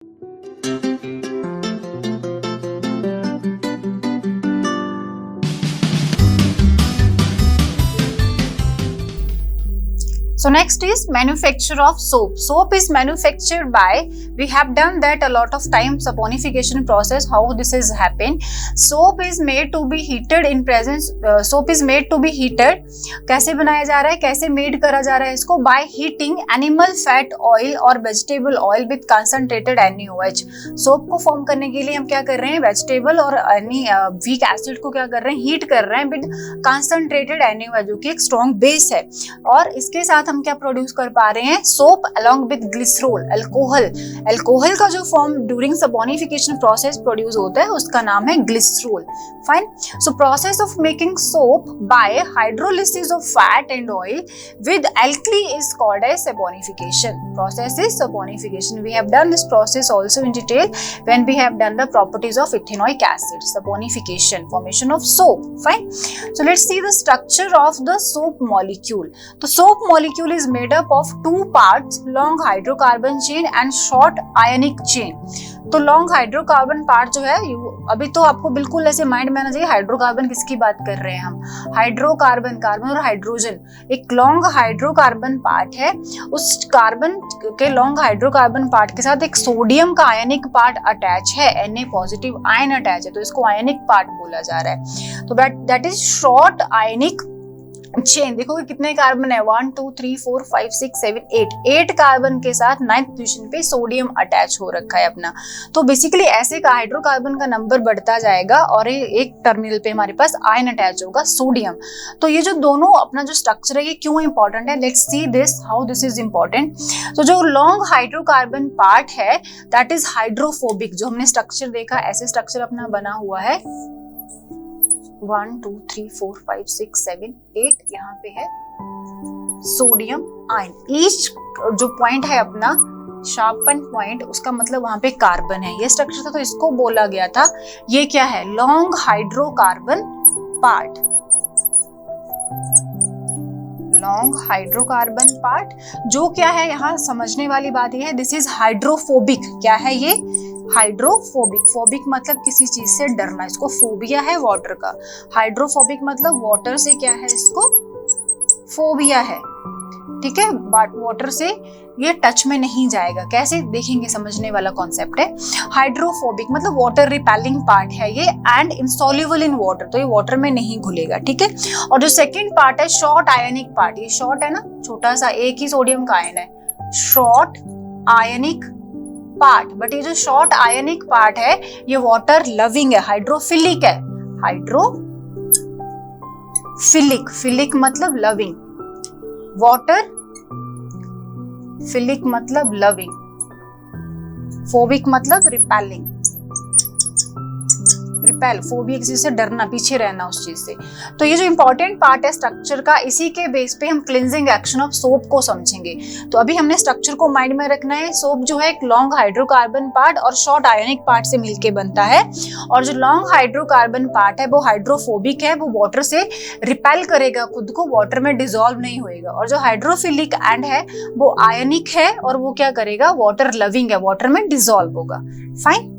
So next is manufacture of soap. Soap is manufactured by, we have done that a lot of times, saponification process, how this has happened. Soap is made to be heated in presence, soap is made to be heated. कैसे बनाया जा रहा है, कैसे made करा जा रहा है इसको? By heating animal fat oil और vegetable oil with concentrated NaOH. Soap को फॉर्म करने के लिए हम क्या कर रहे हैं, वेजिटेबल और वीक एसिड को क्या कर रहे हैं, हीट कर रहे हैं विद कंसंट्रेटेड NaOH, जो कि एक स्ट्रॉन्ग बेस है। और इसके साथ हम क्या प्रोड्यूस कर पा रहे हैं, soap along with glycerol, alcohol. Alcohol का जो form during saponification process produce होता है उसका नाम है glycerol. Fine. So process of making soap bye hydrolysis of fat and oil with alkali is called as saponification. Process is saponification. We have done this process also in detail when we have done the properties of ethanoic acid. Saponification, formation of soap. Fine. So let's see the structure of the soap molecule. The soap molecule is made up of two parts, long hydrocarbon chain and short ionic chain. तो long hydrocarbon part जो है, अभी तो आपको बिल्कुल ऐसे mind में आना चाहिए हाइड्रोकार्बन किसकी बात कर रहे हैं हम, हाइड्रोकार्बन, कार्बन और हाइड्रोजन। एक लॉन्ग हाइड्रोकार्बन पार्ट है, उस कार्बन के लॉन्ग हाइड्रोकार्बन पार्ट के साथ एक सोडियम का आयनिक पार्ट अटैच है, Na पॉजिटिव आयन अटैच है, तो इसको आयनिक पार्ट बोला जा रहा है। तो that is short ionic chain. देखो कितने कार्बन है, 1 2 3 4 5 6 7 8 कार्बन के साथ 9th पोजीशन पे सोडियम अटैच हो रखा है अपना। तो बेसिकली ऐसे का हाइड्रोकार्बन का नंबर बढ़ता जाएगा और एक टर्मिनल पे हमारे पास आयन अटैच होगा, सोडियम। तो ये जो दोनों अपना जो स्ट्रक्चर है ये क्यों इंपॉर्टेंट है, let's see this how this is important. तो जो लॉन्ग हाइड्रोकार्बन पार्ट है दैट इज हाइड्रोफोबिक। जो हमने स्ट्रक्चर देखा, ऐसे स्ट्रक्चर अपना बना हुआ है 1 2 3 4 5 6 7 8, यहाँ पे है सोडियम आयन। ईच जो पॉइंट है अपना शार्पन पॉइंट, उसका मतलब वहां पे कार्बन है। ये स्ट्रक्चर था तो इसको बोला गया था, ये क्या है, long hydrocarbon part. Long hydrocarbon part जो क्या है, यहाँ समझने वाली बात यह है, दिस इज हाइड्रोफोबिक। क्या है ये, हाइड्रोफोबिक। फोबिक मतलब किसी चीज से डरना, इसको फोबिया है वाटर का। हाइड्रोफोबिक मतलब वाटर से क्या है, इसको फोबिया है, ठीक है, बट वाटर से ये टच में नहीं जाएगा। कैसे देखेंगे, समझने वाला कॉन्सेप्ट है। हाइड्रोफोबिक मतलब वाटर रिपेलिंग पार्ट है ये, एंड इंसॉल्युबल इन वाटर, तो ये वाटर में नहीं घुलेगा, ठीक है। और जो सेकंड पार्ट है शॉर्ट आयनिक पार्ट, ये शॉर्ट है ना, छोटा सा एक ही सोडियम का आयन है, शॉर्ट आयनिक पार्ट। बट ये जो शॉर्ट आयनिक पार्ट है ये वाटर लविंग है, हाइड्रोफिलिक है। हाइड्रोफिलिक, फिलिक मतलब लविंग, वाटर फिलिक मतलब लविंग, फोबिक मतलब रिपेलिंग। रिपेल, फोबिया किसी से डरना, पीछे रहना उस चीज से। तो ये जो इंपॉर्टेंट पार्ट है स्ट्रक्चर का, इसी के बेस पे हम क्लिंजिंग एक्शन ऑफ सोप को समझेंगे। तो अभी हमने स्ट्रक्चर को माइंड में रखना है। सोप जो है एक लॉन्ग हाइड्रोकार्बन पार्ट और शॉर्ट आयनिक पार्ट से मिलके बनता है, और जो लॉन्ग हाइड्रोकार्बन पार्ट है वो हाइड्रोफोबिक है, वो वाटर से रिपेल करेगा खुद को, वाटर में डिसॉल्व नहीं होएगा। और जो हाइड्रोफिलिक एंड है वो आयनिक है और वो क्या करेगा, वाटर लविंग है, वाटर में डिसॉल्व होगा। फाइन।